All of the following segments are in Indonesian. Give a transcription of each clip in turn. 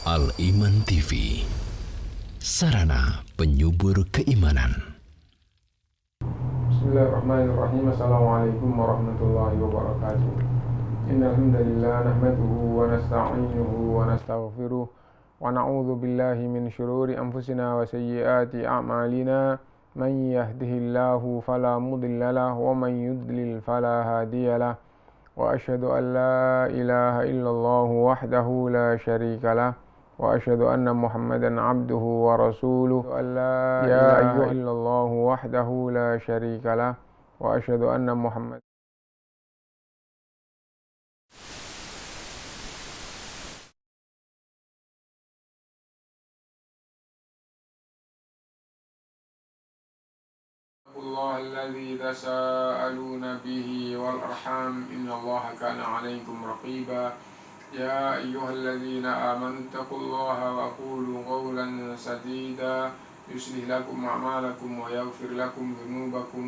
Al-Iman TV, sarana penyubur keimanan. Bismillahirrahmanirrahim. Assalamualaikum warahmatullahi wabarakatuh. Innal hamdalillah nahmaduhu wa nasta'inuhu wa nastaghfiruh wa na'udzu billahi min shururi anfusina wa sayyiati a'malina. Man yahdihillahu fala mudilla lahu wa man yudlil fala hadiyalah. Wa asyhadu an la ilaha illallah wahdahu la syarika lah. وأشهد أن محمدا عبده ورسوله يا أيها الله وحده لا شريك له وأشهد أن محمدا الله الذي تساءلون به والأرحام إن الله كان عليكم رقيبا يا أيها الذين آمنوا اتقوا الله وقولوا قولا سديدا يصلح لكم أعمالكم ويغفر لكم ذنوبكم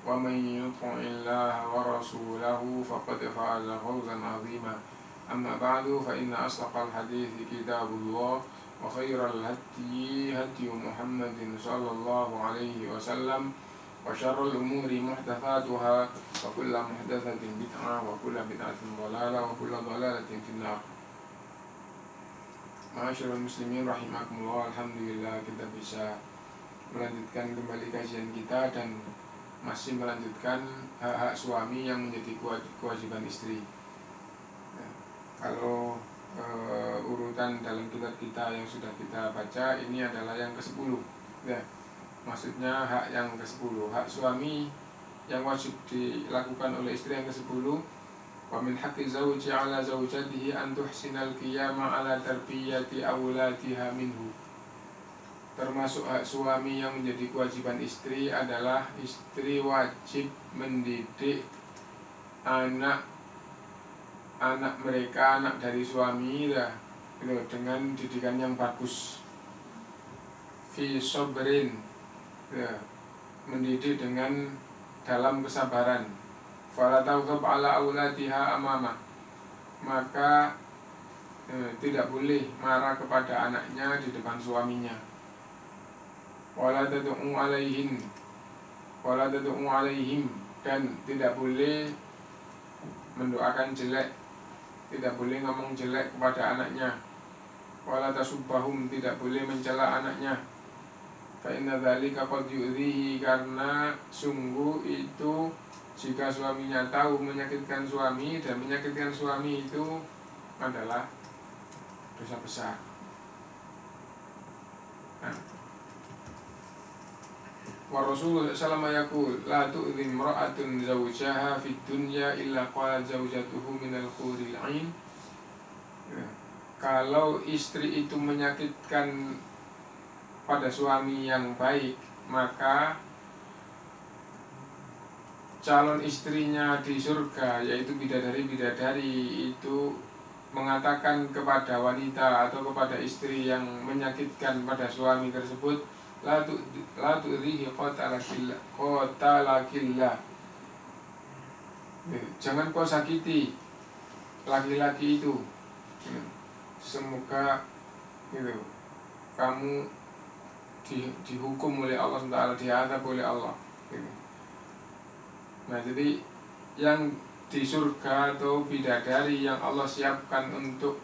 ومن يطع الله ورسوله فقد فاز فوزا عظيما أما بعد فإن أصدق الحديث كتاب الله وخير الهدي هدي محمد صلى الله عليه وسلم وشر الأمور محدثاتها وكل محدثة بدعة وكل بدعة ضلالة وكل ضلالة في النار. Ma'asyiral muslimin rahimakumullah. Alhamdulillah kita bisa melanjutkan kembali kajian kita dan masih melanjutkan hak-hak suami yang menjadi kewajiban istri. Kalau urutan dalam kitab kita yang sudah kita baca, ini adalah yang ke-10 ya. Maksudnya hak yang ke-10, hak suami yang wajib dilakukan oleh istri yang ke-10. Wa min haqqi zawji 'ala zawjatihi an tuhsinal qiyama 'ala tarbiyati awladiha minhu. Termasuk hak suami yang menjadi kewajiban istri adalah istri wajib mendidik anak mereka, anak dari suami ya, dengan didikan yang bagus. Fi sabrin ya, mendidik dengan dalam kesabaran. Fala taghdab ala auladiha amama, maka tidak boleh marah kepada anaknya di depan suaminya. Wala tad'u alaihim, dan tidak boleh mendoakan jelek, tidak boleh ngomong jelek kepada anaknya. Wala tasubbahum, tidak boleh mencela anaknya. Fa inna dzalika qad yu'dhihi, karena sungguh itu jika suaminya tahu menyakitkan suami, dan menyakitkan suami itu adalah dosa besar. Wa Rasulullah sallallahu alaihi wasallam yaqul la tu'dhi imra'atun zawjaha fid dunya illa qalat zawjatuhu minal huril 'ain. Kalau istri itu menyakitkan pada suami yang baik, maka calon istrinya di surga, yaitu bidadari-bidadari, itu mengatakan kepada wanita atau kepada istri yang menyakitkan pada suami tersebut, la tu'dhihi qatalakillah, jangan kau sakiti laki-laki itu, semoga kamu dihukum oleh Allah SWT, diadab oleh Allah. Nah, jadi yang di surga atau bidadari yang Allah siapkan untuk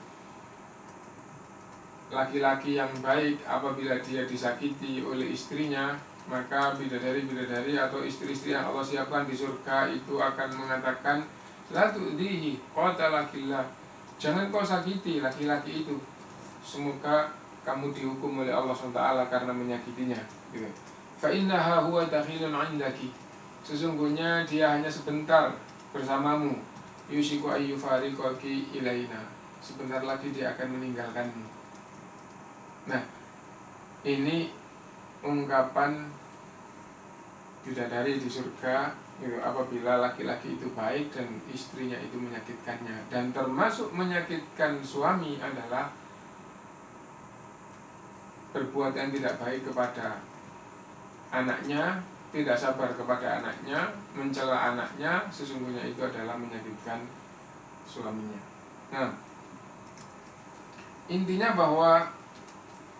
laki-laki yang baik, apabila dia disakiti oleh istrinya, maka bidadari-bidadari atau istri-istri yang Allah siapkan di surga itu akan mengatakan, la tu'dhihi qatalakillah, jangan kau sakiti laki-laki itu, semoga kamu dihukum oleh Allah SWT karena menyakitinya. Fa innaha huwa dakhilun 'indaki, sesungguhnya dia hanya sebentar bersamamu. Yusiku ayyufariqaki ilaina, sebentar lagi dia akan meninggalkanmu. Nah, ini ungkapan bidadari di surga apabila laki-laki itu baik dan istrinya itu menyakitkannya. Dan termasuk menyakitkan suami adalah berbuat yang tidak baik kepada anaknya, tidak sabar kepada anaknya, mencela anaknya, sesungguhnya itu adalah menyakitkan suaminya. Nah, Intinya bahwa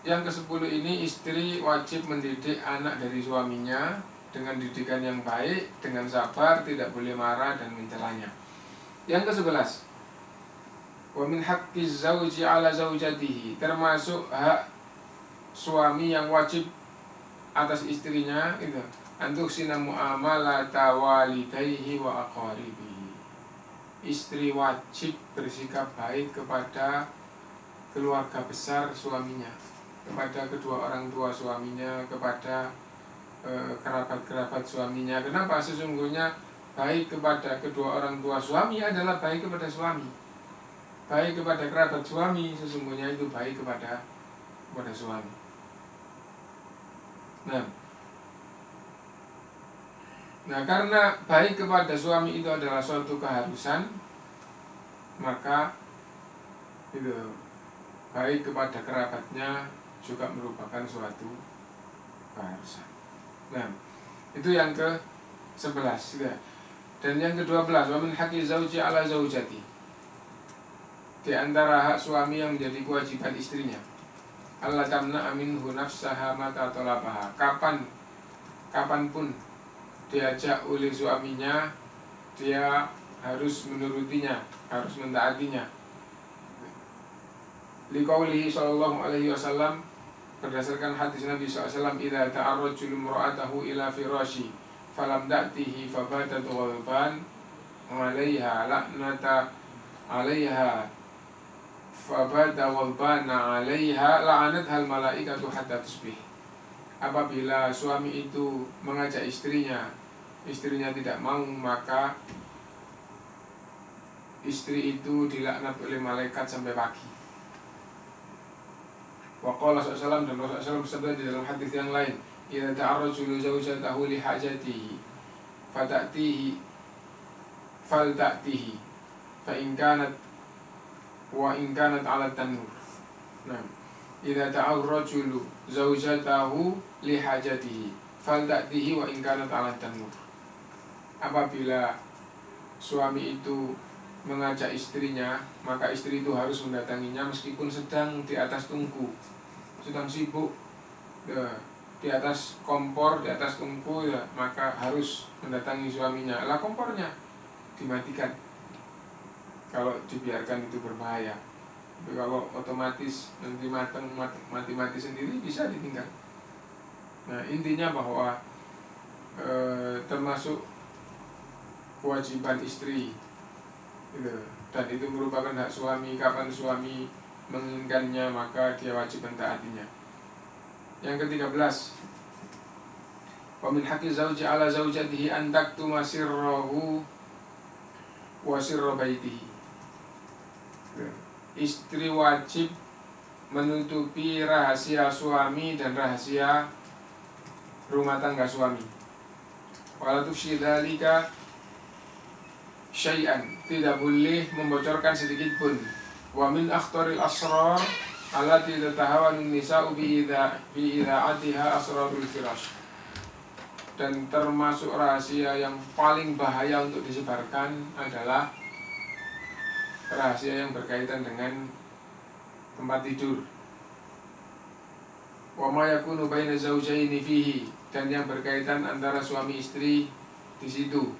yang ke-10 ini, istri wajib mendidik anak dari suaminya dengan didikan yang baik, dengan sabar, tidak boleh marah dan mencelanya. Yang ke-11, wa min haqqiz zauji ala zaujatihi, termasuk hak suami yang wajib atas istrinya itu antuk sina muamalata walidayhi wa aqaribihi. Istri wajib bersikap baik kepada keluarga besar suaminya, kepada kedua orang tua suaminya, kepada kerabat-kerabat suaminya. Kenapa? Sesungguhnya baik kepada kedua orang tua suami adalah baik kepada suami. Baik kepada kerabat suami sesungguhnya itu baik kepada suami. Nah, karena baik kepada suami itu adalah suatu keharusan, maka itu baik kepada kerabatnya juga merupakan suatu keharusan. Nah, itu yang ke-11 ya. Dan yang ke-12, wa min haqqi zauji ala zaujati, di antara hak suami yang menjadi kewajiban istrinya, Allah tamna minhu nafsaha mata talabaha, kapanpun diajak oleh suaminya, dia harus menurutinya, harus mentaatinya. Liqaulihi sallallahu alaihi wasallam, berdasarkan hadis Nabi SAW, idza ta'arrajul imra'atahu ila firashi falam ta'tihi fabatat ghadban 'alaiha la'nata 'alaiha fabata ghadbana 'alaiha la'anathal malaikatu hatta tusbih. Apabila suami itu mengajak istrinya tidak mau, maka istri itu dilaknat oleh malaikat sampai pagi. Waqala sallallahu, dan Rasulullah SAW bersabda di dalam hadis yang lain, idza ta'arrajulu zawjatahu li hajatihi fata'tihi falta'tihi fa in kanat 'ala tanur. Nah, idza ta'arrajulu zawjatahu li hajatihi falta'tihi wa in kanat 'ala tanur. Apabila suami itu mengajak istrinya, maka istri itu harus mendatanginya meskipun sedang di atas tungku, sedang sibuk di atas kompor, di atas tungku ya, maka harus mendatangi suaminya. Lah, kompornya dimatikan kalau dibiarkan itu berbahaya. Tapi kalau otomatis nanti mati sendiri, bisa ditinggal. Nah, intinya bahwa termasuk kewajiban istri gitu. Dan itu merupakan hak suami. Kapan suami menginginkannya, maka dia wajib mentaatinya. Yang ke-13, wa min haqqi zauji ala zaujatihi an taktuma sirrahu wa sirra baitihi. Istri wajib menutupi rahasia suami dan rahasia rumah tangga suami. Wala tufshi dzalika syai'an, tidak boleh membocorkan sedikit pun. Wa min akhtaril asrar allati tatahawanun nisa'u bi idza'atiha asrarul firash. Dan termasuk rahasia yang paling bahaya untuk disebarkan adalah rahasia yang berkaitan dengan tempat tidur. Wa ma yakunu baina zawjaini fihi, dan yang berkaitan antara suami istri di situ.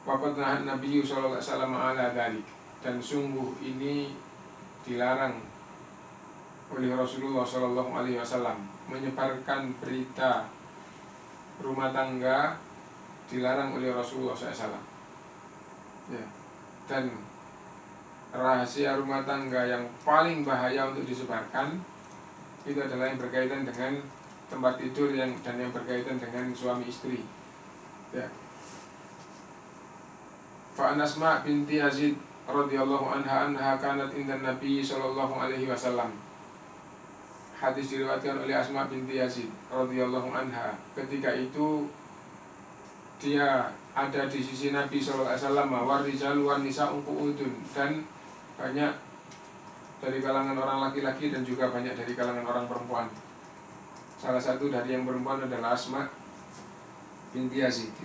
Waqad nahan Nabi sallallahu alaihi wasallam ala dzalik, dan sungguh ini dilarang oleh Rasulullah sallallahu alaihi wasallam. Menyebarkan berita rumah tangga dilarang oleh Rasulullah SAW. Ya. Dan rahasia rumah tangga yang paling bahaya untuk disebarkan itu adalah yang berkaitan dengan tempat tidur dan yang berkaitan dengan suami istri. Ya. Fa Asma binti Yazid radhiyallahu anha kanat indan Nabi sallallahu alaihi wasallam. Hadis diriwayatkan oleh Asma binti Yazid radhiyallahu anha. Ketika itu dia ada di sisi Nabi sallallahu alaihi wasallam, warijal wan nisa'u qu'udun, dan banyak dari kalangan orang laki-laki dan juga banyak dari kalangan orang perempuan. Salah satu dari yang perempuan adalah Asma binti Yazid.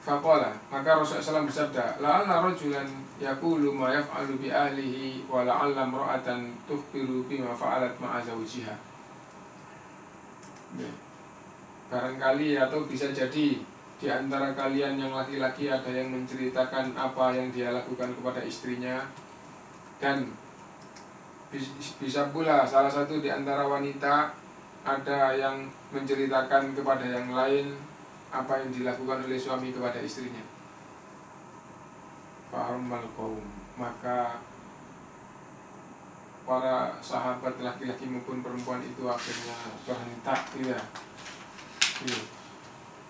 Faqala, maka Rasulullah SAW bersabda, la'alla rajulan yaqulu ma yaf'alu bi ahlihi wa la'alla imra'atan tukhbiru bima fa'alat ma'a zawjiha. Barangkali atau bisa jadi di antara kalian yang laki-laki ada yang menceritakan apa yang dia lakukan kepada istrinya, dan bisa pula salah satu di antara wanita ada yang menceritakan kepada yang lain apa yang dilakukan oleh suami kepada istrinya. Fahammal qaum, maka para sahabat laki-laki maupun perempuan itu akhirnya berhentak, tidak.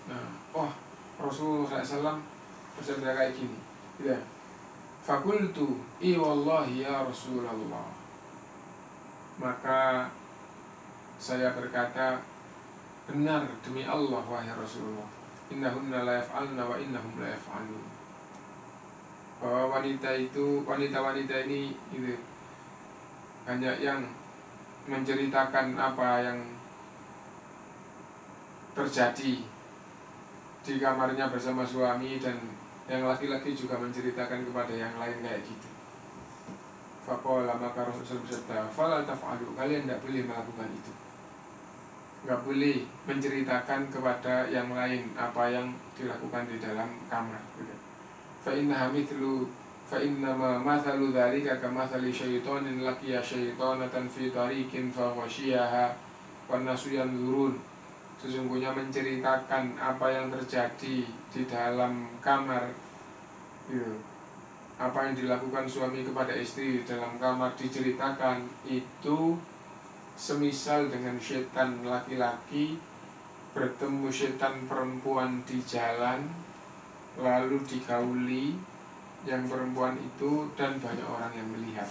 Nah, Rasulullah SAW bersabda kayak gini, tidak. Fakultu, wallahi ya Rasulullah. Maka saya berkata, benar demi Allah wahai Rasulullah, innahunna la yaf'alna wa innahum la yaf'alun. Bahwa wanita-wanita ini itu banyak yang menceritakan apa yang terjadi di kamarnya bersama suami, dan yang laki-laki juga menceritakan kepada yang lain kayak gitu. Faqala, maka Rasulullah bersabda, fala taf'alu, kalian tidak boleh melakukan itu. Nggak boleh menceritakan kepada yang lain apa yang dilakukan di dalam kamar. Fa'innama mathalu dzalika kamathali syaitanin laqiya syaitanatan fi tariqin fa ghasyiyaha wan nasu yanzurun. Sesungguhnya menceritakan apa yang terjadi di dalam kamar, apa yang dilakukan suami kepada istri di dalam kamar diceritakan, itu semisal dengan setan laki-laki bertemu setan perempuan di jalan, lalu digauli yang perempuan itu dan banyak orang yang melihat.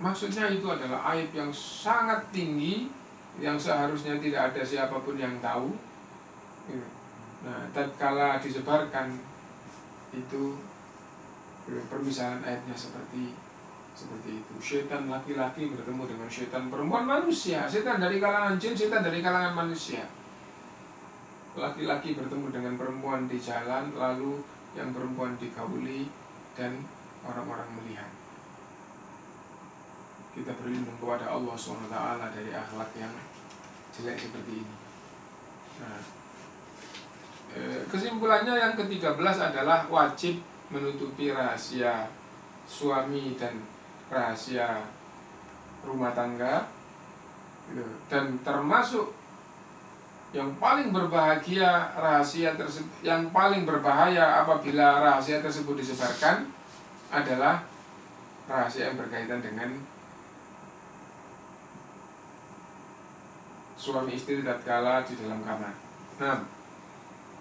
Maksudnya itu adalah aib yang sangat tinggi yang seharusnya tidak ada siapapun yang tahu. Nah, tatkala disebarkan itu, permisalan ayatnya seperti itu. Setan laki-laki bertemu dengan setan perempuan manusia, setan dari kalangan jin, setan dari kalangan manusia. Laki-laki bertemu dengan perempuan di jalan, lalu yang perempuan digauli dan orang-orang melihat. Kita berlindung kepada Allah SWT dari akhlak yang jelek seperti ini. Nah, kesimpulannya yang ke-13 adalah wajib menutupi rahasia suami dan rahasia rumah tangga, dan termasuk yang paling berbahagia yang paling berbahaya apabila rahasia tersebut disebarkan adalah rahasia yang berkaitan dengan suami istri tatkala di dalam kamar. Nah,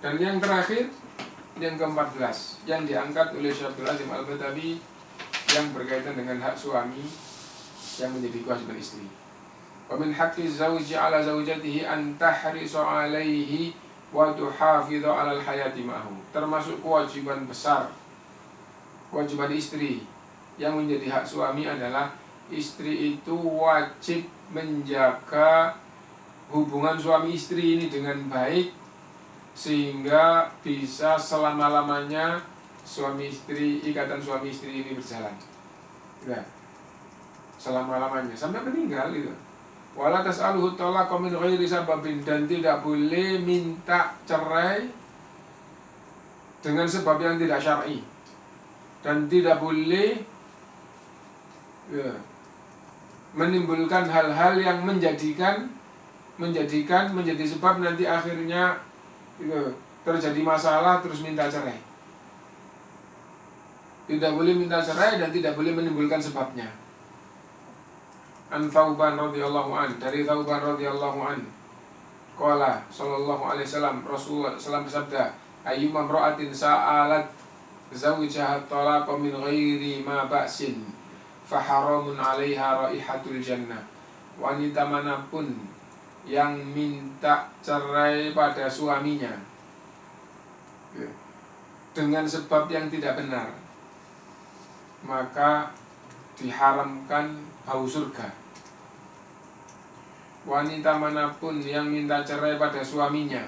dan yang terakhir, yang ke-14 yang diangkat oleh Syaikhul Azim Al-Batawi yang berkaitan dengan hak suami yang menjadi kewajiban istri. Wa min haqqi zawji 'ala zawjatihi an tahrisu 'alaihi wa tuhafidhu 'ala al-hayati ma'ahu. Termasuk kewajiban besar, kewajiban istri yang menjadi hak suami adalah istri itu wajib menjaga hubungan suami istri ini dengan baik, sehingga bisa selama-lamanya ikatan suami istri ini berjalan. Ya, selama-lamanya sampai meninggal itu. Wala tas'aluhu talaqa min ghairi sababin, dan tidak boleh minta cerai dengan sebab yang tidak syar'i, dan tidak boleh menimbulkan hal-hal yang menjadi sebab nanti akhirnya terjadi masalah terus minta cerai. Tidak boleh minta cerai dan tidak boleh menimbulkan sebabnya. An Thauban radhiyallahu an, dari Thauban radhiyallahu an, qala sallallahu alaihi wasallam, Rasulullah sallallahu bersabda, ayyuma imra'atin sa'alat zawjaha talaqa min ghairi ma ba'sin fa haramun 'alaiha raihatul jannah. Wanita manapun yang minta cerai pada suaminya dengan sebab yang tidak benar, maka diharamkan bau surga. Wanita manapun yang minta cerai pada suaminya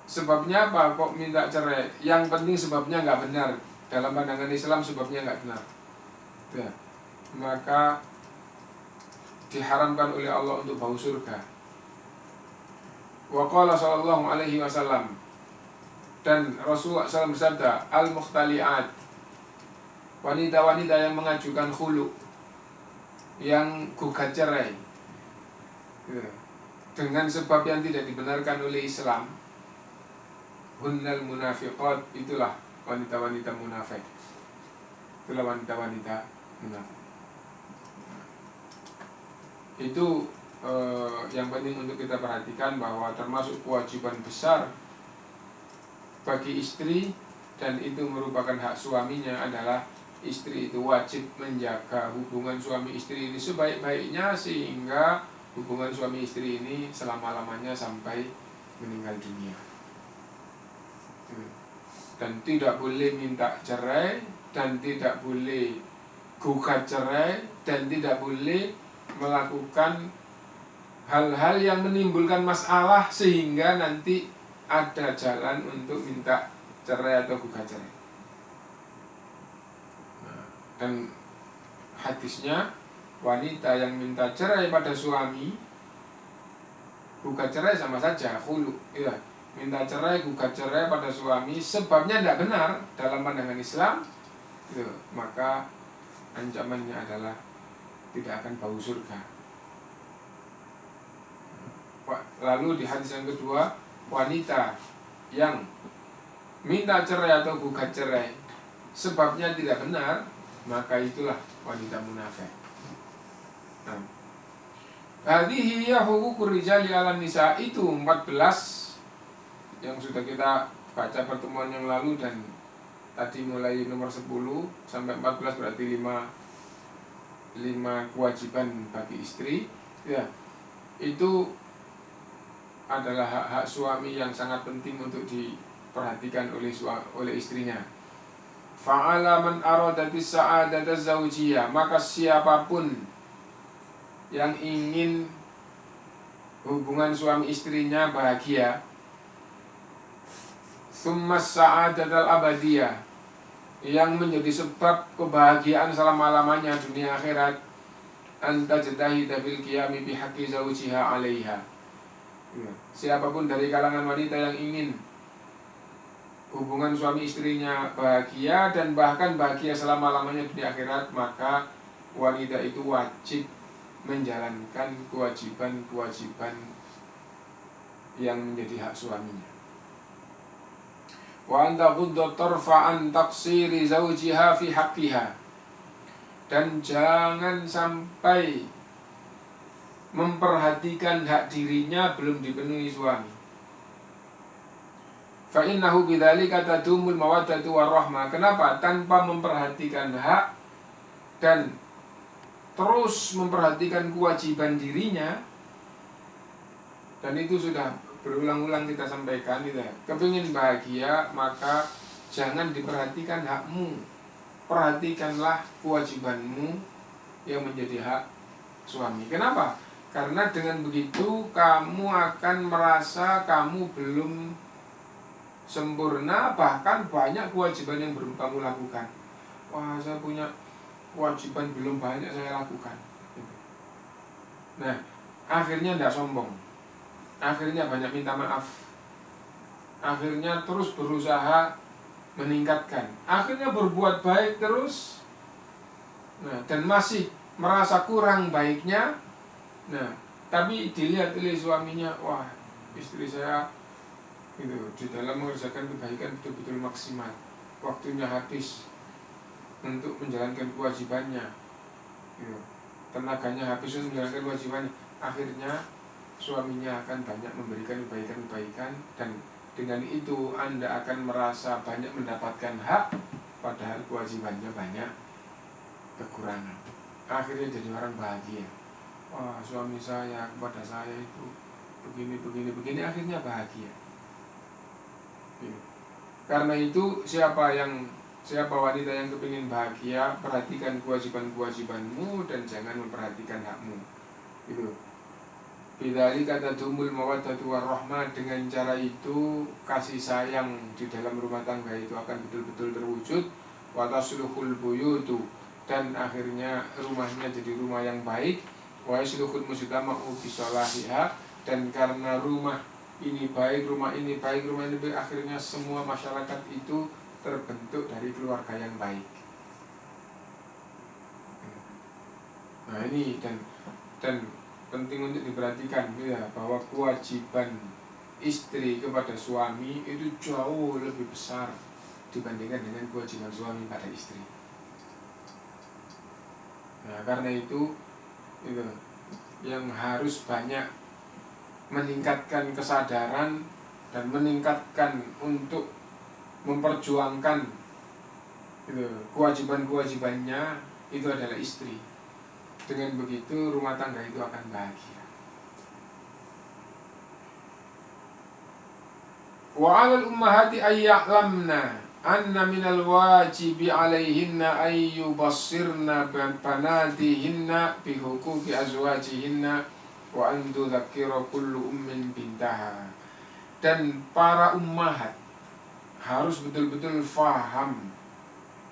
Sebabnya apa kok minta cerai? Yang penting sebabnya nggak benar. Dalam pandangan Islam sebabnya nggak benar. Ya. Maka diharamkan oleh Allah untuk bau surga. Wa qala sallallahu alaihi wasallam, dan Rasulullah SAW bersabda, al-mukhtali'at, wanita-wanita yang mengajukan khulu, yang gugat cerai ya, dengan sebab yang tidak dibenarkan oleh Islam, hunnal munafiqat, itulah wanita-wanita munafik. Itulah wanita-wanita munafik. Itu yang penting untuk kita perhatikan, bahwa termasuk kewajiban besar bagi istri, dan itu merupakan hak suaminya, adalah istri itu wajib menjaga hubungan suami istri ini sebaik-baiknya, sehingga hubungan suami istri ini selama-lamanya sampai meninggal dunia. Dan tidak boleh minta cerai, dan tidak boleh gugat cerai, dan tidak boleh melakukan hal-hal yang menimbulkan masalah sehingga nanti ada jalan untuk minta cerai atau gugat cerai. Dan hadisnya, wanita yang minta cerai pada suami, gugat cerai sama saja, khulu ya. Minta cerai, gugat cerai pada suami, sebabnya tidak benar dalam pandangan Islam gitu, maka ancamannya adalah tidak akan bau surga. Lalu di hadis yang kedua, wanita yang minta cerai atau gugat cerai sebabnya tidak benar, maka itulah wanita munafik. Hadhihi hiya huququr rijali 'alan nisa, itu 14 yang sudah kita baca pertemuan yang lalu, dan tadi mulai nomor 10 sampai 14 berarti 5 kewajiban bagi istri ya. Itu adalah hak-hak suami yang sangat penting untuk diperhatikan oleh istrinya. Fa'ala man aradatis sa'adata zawjiyah, maka siapapun yang ingin hubungan suami istrinya bahagia, summas sa'adatal abadiyah, yang menjadi sebab kebahagiaan selama-lamanya dunia akhirat, anta jadahida fil qiyami bihaqqi zawjiha 'alaiha. Siapapun dari kalangan wanita yang ingin hubungan suami istrinya bahagia dan bahkan bahagia selama-lamanya di akhirat, maka wanita itu wajib menjalankan kewajiban-kewajiban yang menjadi hak suaminya. Wa anta ghudda tarfa'an taqsiri zawjiha fi haqqiha, dan jangan sampai memperhatikan hak dirinya belum dipenuhi suami. Fa innahu bidzalika tadumul mawaddatu warahmah. Kenapa? Tanpa memperhatikan hak dan terus memperhatikan kewajiban dirinya, dan itu sudah berulang-ulang kita sampaikan gitu ya. Kepingin bahagia, maka jangan diperhatikan hakmu, perhatikanlah kewajibanmu yang menjadi hak suami. Kenapa? Karena dengan begitu kamu akan merasa kamu belum sempurna, bahkan banyak kewajiban yang belum kamu lakukan. Wah, saya punya kewajiban belum banyak saya lakukan. Nah, akhirnya tidak sombong, akhirnya banyak minta maaf, akhirnya terus berusaha meningkatkan, akhirnya berbuat baik terus. Nah, dan masih merasa kurang baiknya. Nah, tapi dilihat oleh suaminya, wah, istri saya itu di dalam mengerjakan kebaikan betul-betul maksimal, waktunya habis untuk menjalankan kewajibannya, gitu. Tenaganya habis untuk menjalankan kewajibannya. Akhirnya suaminya akan banyak memberikan kebaikan-kebaikan, dan dengan itu Anda akan merasa banyak mendapatkan hak, padahal kewajibannya banyak kekurangan. Akhirnya jadi orang bahagia. Wah, suami saya kepada saya itu begini, akhirnya bahagia. Karena itu siapa wanita yang kepingin bahagia, perhatikan kewajiban-kewajibanmu dan jangan memperhatikan hakmu. Gitu. Bidzalika tadumul mawaddatu warahmah, dengan cara itu kasih sayang di dalam rumah tangga itu akan betul-betul terwujud. Wa tasluhul buyutu, dan akhirnya rumahnya jadi rumah yang baik. Wa yasluhul mujtama'u bisalahiha, dan karena rumah ini baik, rumah ini baik, rumah ini baik, akhirnya semua masyarakat itu terbentuk dari keluarga yang baik. Nah ini dan penting untuk diperhatikan ya, bahwa kewajiban istri kepada suami itu jauh lebih besar dibandingkan dengan kewajiban suami pada istri. Nah karena itu yang harus banyak meningkatkan kesadaran dan meningkatkan untuk memperjuangkan kewajiban-kewajibannya itu adalah istri. Dengan begitu rumah tangga itu akan bahagia. Wa 'alal ummahati ay ya'lamna anna minal wajibi 'alaihinna ay yubassirna banatihinna bi huquqi azwajihinna wa an tudzakkira kullu ummin bintaha. Dan para ummahat harus betul-betul faham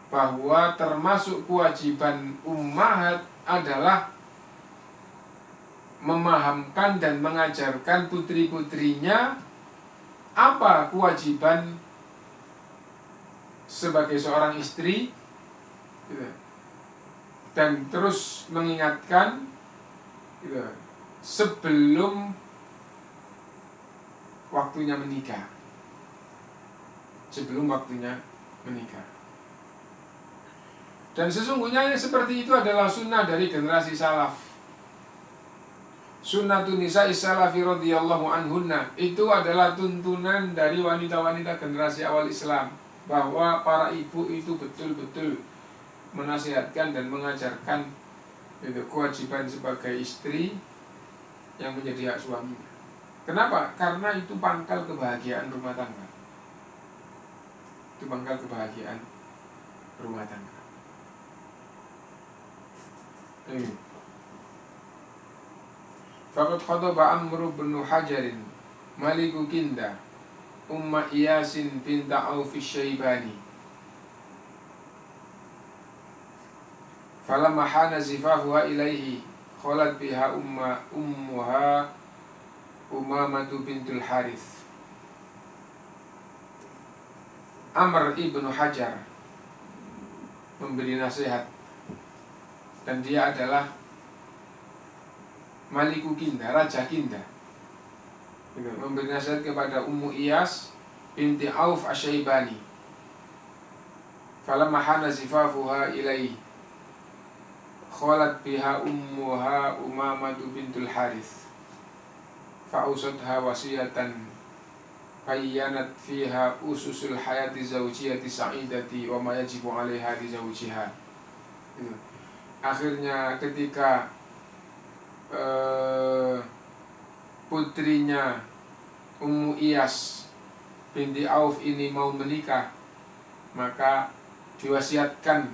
bahwa termasuk kewajiban ummahat adalah memahamkan dan mengajarkan putri-putrinya apa kewajiban sebagai seorang istri, dan terus mengingatkan sebelum waktunya menikah, Dan sesungguhnya seperti itu adalah sunnah dari generasi salaf. Sunnatun nisa'i salafi radhiyallahu anhunna, itu adalah tuntunan dari wanita-wanita generasi awal Islam, bahwa para ibu itu betul-betul menasihatkan dan mengajarkan kewajiban sebagai istri yang menjadi hak suaminya. Kenapa? Karena itu pangkal kebahagiaan rumah tangga. Faqad khadaba Amr bin Hajar Maliku Kinda Umma Iyasin binta Auf Syaibani falamma hana zifafuha ilaihi qalat biha ummuha Umamatu bintul Harith. Amr ibn Hajar memberi nasihat, dan dia adalah Maliku Kinda, Raja Kinda, memberi nasihat kepada Ummu Iyas binti Auf Asyaibani. Falamma hana zifafuha ilaihi khalat biha ummuha Umamatu bintul Harith fa'usatha wasiyatan bayyanat fiha ususul hayati zawjiyati sa'idati wa ma yajibu 'alaiha li zawjiha. Akhirnya ketika putrinya Ummu Iyas binti Auf ini mau menikah, maka diwasiatkan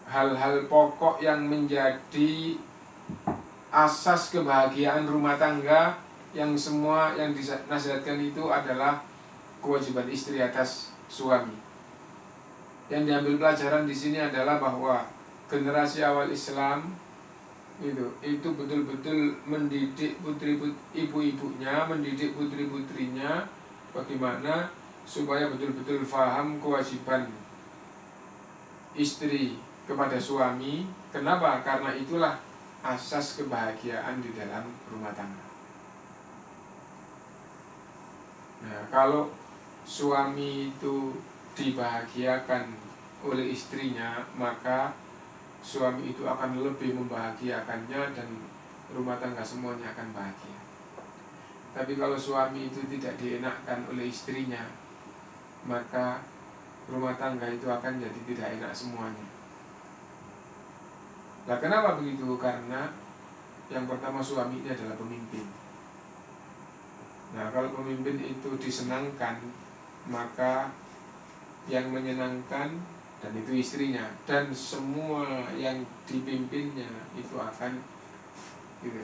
hal-hal pokok yang menjadi asas kebahagiaan rumah tangga, yang semua yang dinasihatkan itu adalah kewajiban istri atas suami. Yang diambil pelajaran di sini adalah bahwa generasi awal Islam itu betul-betul mendidik ibu-ibunya, mendidik putri-putrinya bagaimana supaya betul-betul faham kewajiban istri kepada suami. Kenapa? Karena itulah asas kebahagiaan di dalam rumah tangga. Nah, kalau suami itu dibahagiakan oleh istrinya, maka suami itu akan lebih membahagiakannya dan rumah tangga semuanya akan bahagia. Tapi kalau suami itu tidak dienakkan oleh istrinya, maka rumah tangga itu akan jadi tidak enak semuanya. Nah, kenapa begitu? Karena yang pertama, suami ini adalah pemimpin. Nah, kalau pemimpin itu disenangkan, maka yang menyenangkan dan itu istrinya, dan semua yang dipimpinnya itu akan gitu.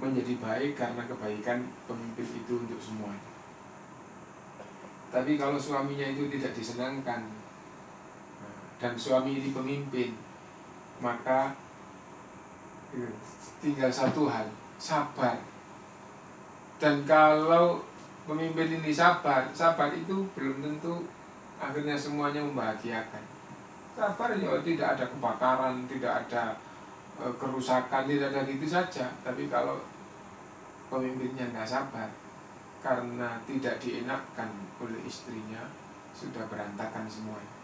Menjadi baik karena kebaikan pemimpin itu untuk semuanya. Tapi kalau suaminya itu tidak disenangkan dan suami ini pemimpin, maka tinggal satu hal, sabar. Dan kalau pemimpin ini sabar itu belum tentu akhirnya semuanya membahagiakan. Sabar ya tidak ada kebakaran, tidak ada kerusakan, tidak ada gitu saja. Tapi kalau pemimpinnya nggak sabar karena tidak dienakkan oleh istrinya, sudah berantakan semuanya,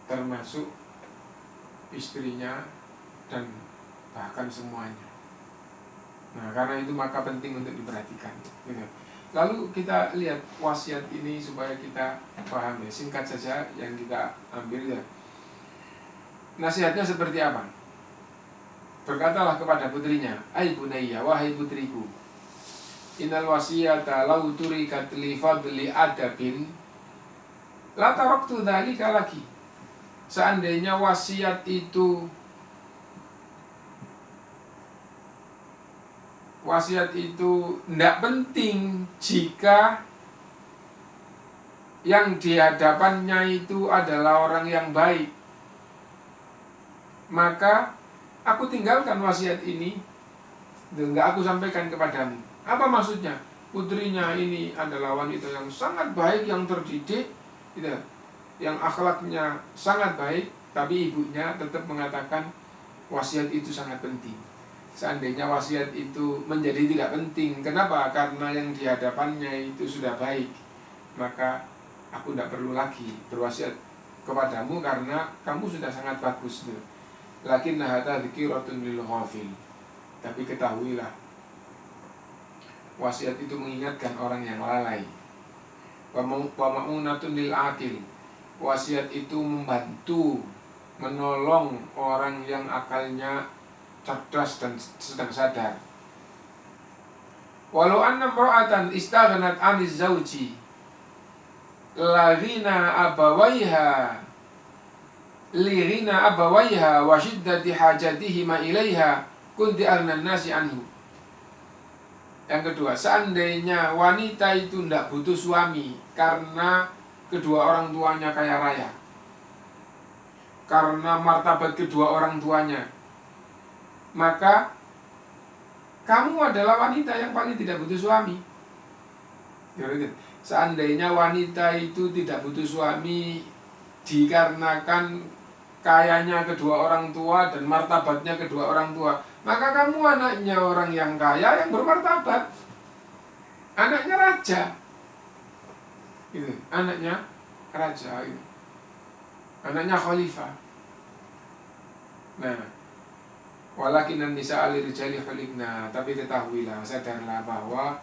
termasuk istrinya dan bahkan semuanya. Nah, karena itu maka penting untuk diperhatikan gitu. Lalu kita lihat wasiat ini supaya kita paham ya. Singkat saja yang kita ambil ya. Nasihatnya seperti apa? Berkatalah kepada putrinya, "Ai bunayya, wahai putriku, innal wasiyata law turikat li fadli adabin la taraktu dzalika laki." Seandainya wasiat itu tidak penting jika yang di hadapannya itu adalah orang yang baik, maka aku tinggalkan wasiat ini, enggak aku sampaikan kepadamu. Apa maksudnya? Putrinya ini adalah wanita yang sangat baik, yang terdidik, gitu, yang akhlaknya sangat baik, tapi ibunya tetap mengatakan wasiat itu sangat penting. Seandainya wasiat itu menjadi tidak penting, kenapa? Karena yang di hadapannya itu sudah baik, maka aku tidak perlu lagi berwasiat kepadamu karena kamu sudah sangat bagus. Lakinna hadza dzikratun lil ghafil. Tapi ketahuilah, wasiat itu mengingatkan orang yang lalai. Wa ma'unatun lil aqil. Wasiat itu membantu, menolong orang yang akalnya cerdas dan sedang sadar. Walau anna imra'atan istaghnat 'aniz zawji lirina abawaiha wa shiddati hajatihima ilaiha kunti aghnan nasi anhu. Yang kedua, seandainya wanita itu tidak butuh suami karena kedua orang tuanya kaya raya, karena martabat kedua orang tuanya, maka kamu adalah wanita yang paling tidak butuh suami. Seandainya wanita itu tidak butuh suami dikarenakan kayanya kedua orang tua dan martabatnya kedua orang tua, maka kamu anaknya orang yang kaya yang bermartabat, anaknya raja, gitu. Anaknya raja, gitu. Anaknya khalifah. Nah, walakinan nisa'a lirijali khuliqna, tapi ketahuilah, sadarlah bahwa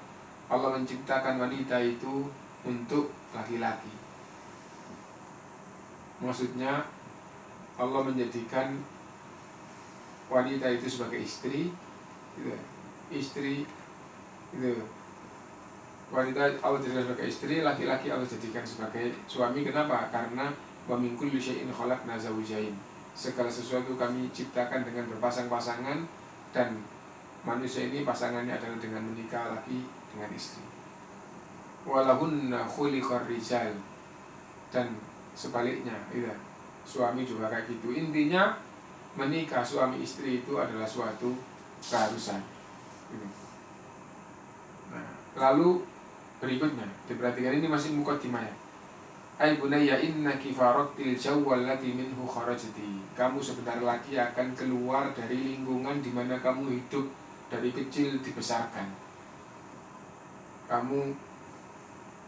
Allah menciptakan wanita itu untuk laki-laki. Maksudnya Allah menjadikan wanita itu sebagai istri, gitu. Istri itu wanita Allah jadikan sebagai istri, laki-laki Allah jadikan sebagai suami. Kenapa? Karena wa min kulli syai'in khalaqna zawjayn. Segala sesuatu kami ciptakan dengan berpasang-pasangan, dan manusia ini pasangannya adalah dengan menikah, laki dengan istri. Walahunna khuliqar rijal, dan sebaliknya, ya, suami juga kayak gitu. Intinya menikah suami istri itu adalah suatu keharusan. Nah, lalu berikutnya diperhatikan, ini masih muqaddimah ya. Ai bunayya innaki faradtil jawwal lati minhu kharajti. Kamu sebentar lagi akan keluar dari lingkungan di mana kamu hidup dari kecil dibesarkan. Kamu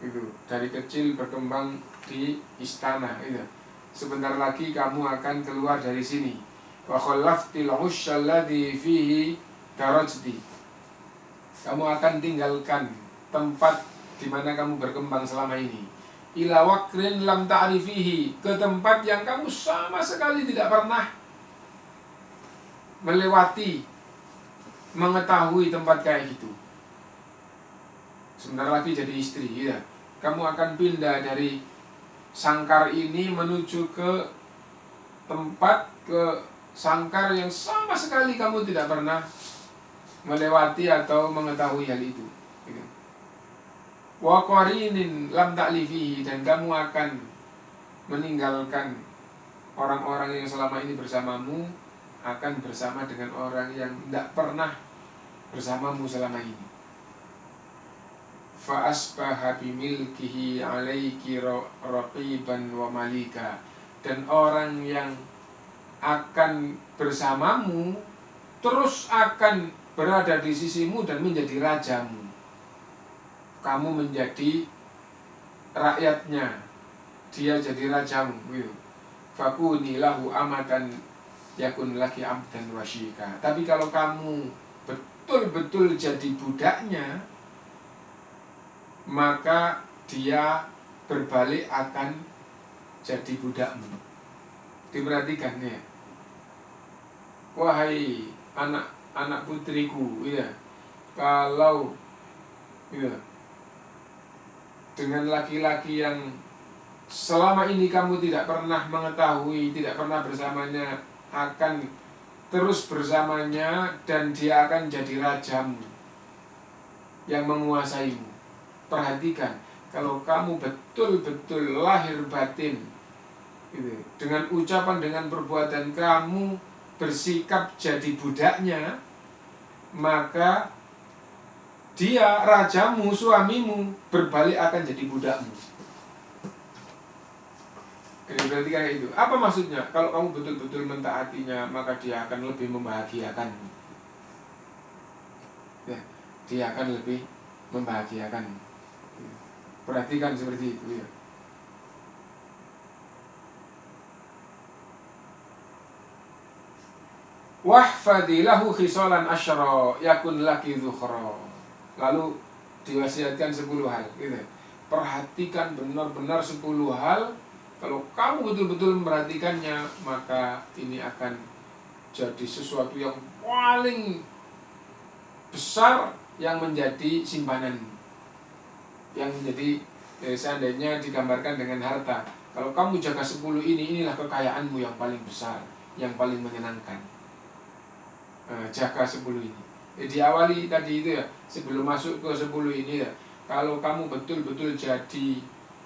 itu dari kecil berkembang di istana, itu. Sebentar lagi kamu akan keluar dari sini. Wa khallaftil 'ushsha alladhi fihi darajti. Kamu akan tinggalkan tempat di mana kamu berkembang selama ini. Ila waqrin lam ta'rifihi, ke tempat yang kamu sama sekali tidak pernah melewati, mengetahui tempat kayak gitu. Sebentar lagi jadi istri, ya. Kamu akan pindah dari sangkar ini menuju ke tempat, ke sangkar yang sama sekali kamu tidak pernah melewati atau mengetahui hal itu. Wa qarinin lam ta'lifihi, dan kamu akan meninggalkan orang-orang yang selama ini bersamamu, akan bersama dengan orang yang tidak pernah bersamamu selama ini. Fa asbaha bimilkihi alaiki raqiban wa malika, dan orang yang akan bersamamu terus akan berada di sisimu dan menjadi rajamu. Kamu menjadi rakyatnya, dia jadi rajamu. Fakuni lahu amatan yakun laki abdan wasyika. Tapi kalau kamu betul-betul jadi budaknya, maka dia berbalik akan jadi budakmu. Diperhatikan ya. Wahai anak putriku, ya, kalau ya, dengan laki-laki yang selama ini kamu tidak pernah mengetahui, tidak pernah bersamanya, akan terus bersamanya, dan dia akan jadi rajamu yang menguasaimu. Perhatikan, kalau kamu betul-betul lahir batin gitu, dengan ucapan, dengan perbuatan kamu bersikap jadi budaknya, maka dia, rajamu, suamimu, berbalik akan jadi budakmu. Ini berarti kayak itu. Apa maksudnya? Kalau kamu betul-betul mentaatinya, maka dia akan lebih membahagiakanmu. Ya, dia akan lebih membahagiakanmu. Perhatikan seperti itu ya. Wahfadilahu khisalan asyra yakun laki dhukhra. Lalu diwasiatkan 10 hal gitu. Perhatikan benar-benar 10 hal. Kalau kamu betul-betul memperhatikannya, maka ini akan jadi sesuatu yang paling besar yang menjadi simpanan, yang menjadi seandainya digambarkan dengan harta. Kalau kamu jaga 10 ini, inilah kekayaanmu yang paling besar, yang paling menyenangkan. Jaga 10 ini. Diawali tadi itu ya, sebelum masuk ke 10 ini ya, kalau kamu betul-betul jadi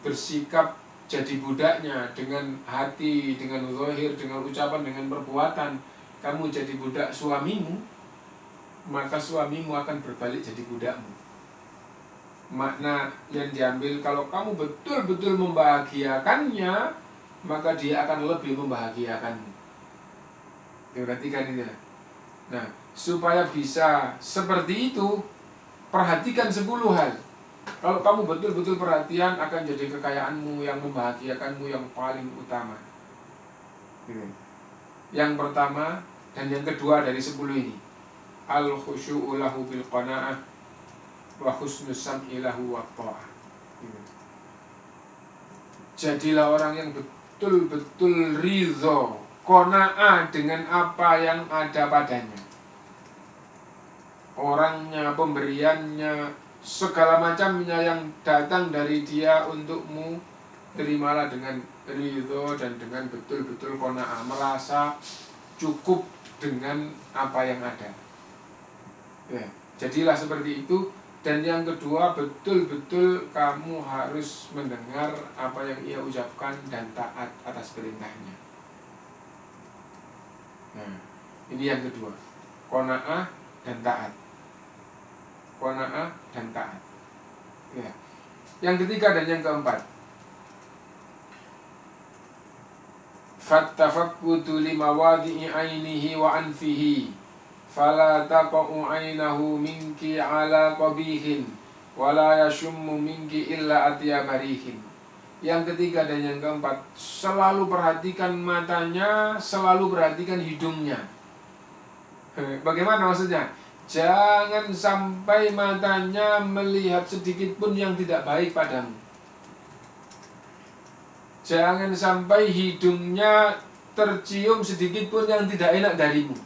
bersikap jadi budaknya dengan hati, dengan zahir, dengan ucapan, dengan perbuatan, kamu jadi budak suamimu, maka suamimu akan berbalik jadi budakmu. Makna yang diambil, kalau kamu betul-betul membahagiakannya, maka dia akan lebih membahagiakanmu. Perhatikan ini. Nah, supaya bisa seperti itu, perhatikan 10 hal. Kalau kamu betul-betul perhatian, akan jadi kekayaanmu yang membahagiakanmu yang paling utama. Yang pertama dan yang kedua dari 10 ini, al-khusyu'u lahu bil qana'ah wa husnus sam'i lahu wa ta'ah. Jadilah orang yang betul-betul ridho, qana'ah dengan apa yang ada padanya. Orangnya, pemberiannya, segala macamnya yang datang dari dia untukmu, terimalah dengan ridho dan dengan betul-betul qanaah, merasa cukup dengan apa yang ada. Ya, jadilah seperti itu. Dan yang kedua, betul-betul kamu harus mendengar apa yang ia ucapkan dan taat atas perintahnya. Nah, ini yang kedua, qanaah dan taat. Qanaah dan taat. Ya. Yang ketiga dan yang keempat, fattafaqqutu limawadi'i ainihi wa anfihi fala taqa'u ainahu minki ala qabihin wala yashummu minki illa atyabarihin. Yang ketiga dan yang keempat, selalu perhatikan matanya, selalu perhatikan hidungnya. Bagaimana maksudnya? Jangan sampai matanya melihat sedikit pun yang tidak baik padamu. Jangan sampai hidungnya tercium sedikit pun yang tidak enak darimu.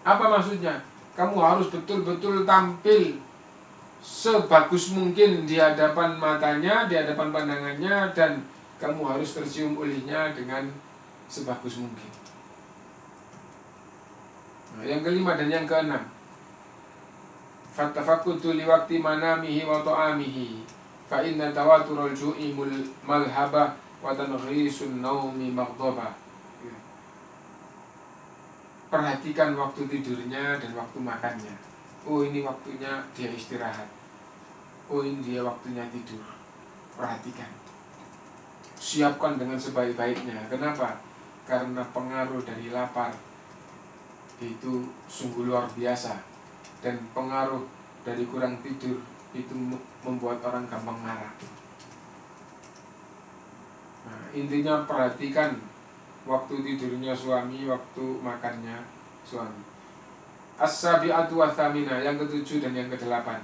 Apa maksudnya? Kamu harus betul-betul tampil sebagus mungkin di hadapan matanya, di hadapan pandangannya, dan kamu harus tercium olehnya dengan sebagus mungkin. Nah, yang kelima dan yang keenam, fattafakutu liwakti manamihi wa ta'amihi fa inna tawaturul ju'i malhabah wa tanghisun naumi maghdabah. Perhatikan waktu tidurnya dan waktu makannya. Oh, ini waktunya dia istirahat. Oh, ini dia waktunya tidur. Perhatikan. Siapkan dengan sebaik-baiknya. Kenapa? Karena pengaruh dari lapar itu sungguh luar biasa. Dan pengaruh dari kurang tidur itu membuat orang gampang marah. Nah, intinya perhatikan waktu tidurnya suami, waktu makannya suami. As-sabi'atu wa thamina, yang ketujuh dan yang kedelapan.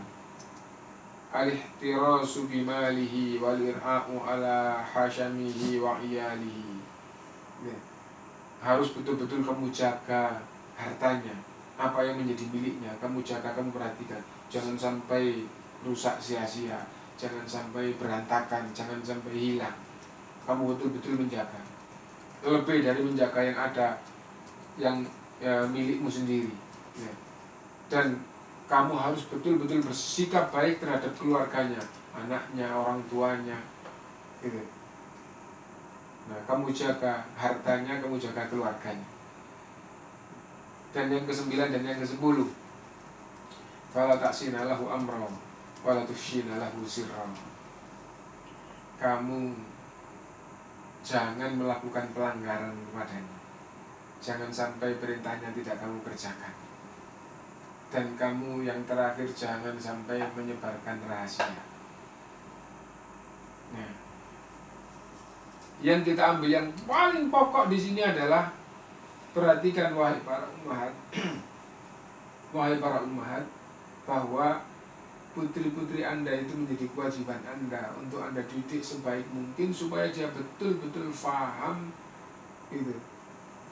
Al-ihtirasu bimalihi wal ir'a'u ala hashamihi wa iyalihi. Ya. Harus betul-betul kamu jaga hartanya. Apa yang menjadi miliknya, kamu jaga, kamu perhatikan. Jangan sampai rusak sia-sia, jangan sampai berantakan, jangan sampai hilang. Kamu betul-betul menjaga. Lebih dari menjaga yang ada, yang milikmu sendiri, ya. Dan kamu harus betul-betul bersikap baik terhadap keluarganya, anaknya, orang tuanya, gitu. Nah, kamu jaga hartanya, kamu jaga keluarganya. Dan yang ke-9 dan yang ke-10, fala ta'sina lahu amra wala tufshina lahu sirra. Kamu jangan melakukan pelanggaran kepadanya. Jangan sampai perintahnya tidak kamu kerjakan. Dan kamu yang terakhir jangan sampai menyebarkan rahasia. Nah, yang kita ambil yang paling pokok di sini adalah perhatikan wahai para ummahat, wahai para ummahat, bahwa putri-putri Anda itu menjadi kewajiban Anda untuk Anda didik sebaik mungkin supaya dia betul-betul faham gitu.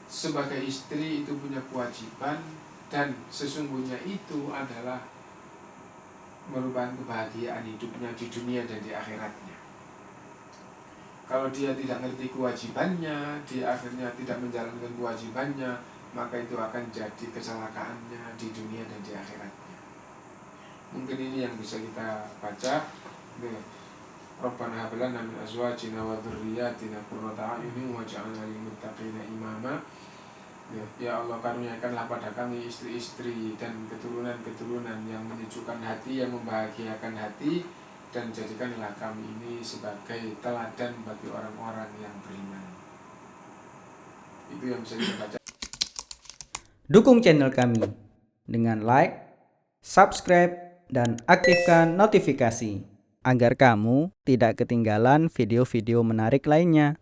Sebagai istri itu punya kewajiban dan sesungguhnya itu adalah merupakan kebahagiaan hidupnya di dunia dan di akhiratnya. Kalau dia tidak ngerti kewajibannya, dia akhirnya tidak menjalankan kewajibannya, maka itu akan jadi kecelakaannya di dunia dan di akhiratnya. Mungkin ini yang bisa kita baca. Rabbana hab lana min azwajina wa dzurriyyatina qurrata a'yunin waj'alna lil muttaqina imama. Ya Allah, karuniakanlah pada kami istri-istri dan keturunan-keturunan yang menyejukkan hati, yang membahagiakan hati, dan jadikanlah kami ini sebagai teladan bagi orang-orang yang beriman. Itu yang bisa kita baca. Dukung channel kami dengan like, subscribe, dan aktifkan notifikasi agar kamu tidak ketinggalan video-video menarik lainnya.